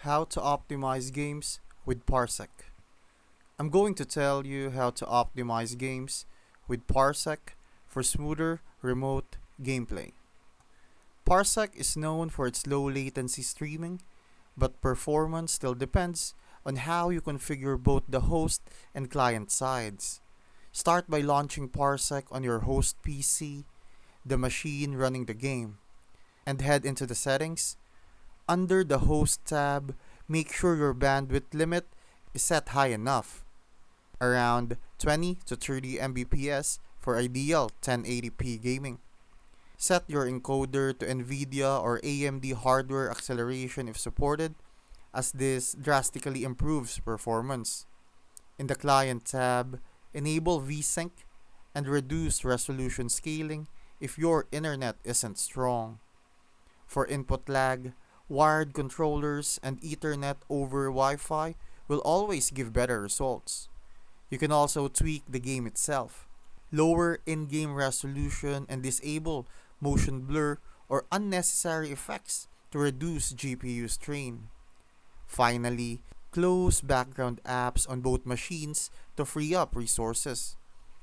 How to optimize games with Parsec. I'm going to tell you how to optimize games with Parsec for smoother remote gameplay. Parsec is known for its low latency streaming, but performance still depends on how you configure both the host and client sides. Start by launching Parsec on your host PC, the machine running the game, and head into the settings. Under the host tab, make sure your bandwidth limit is set high enough, around 20 to 30 Mbps for ideal 1080p gaming. Set your encoder to NVIDIA or AMD hardware acceleration if supported, as this drastically improves performance. In the Client tab, enable VSync and reduce resolution scaling if your internet isn't strong. For input lag, wired controllers and Ethernet over Wi Fi will always give better results. You can also tweak the game itself. Lower in game resolution and disable motion blur or unnecessary effects to reduce GPU strain. Finally, close background apps on both machines to free up resources.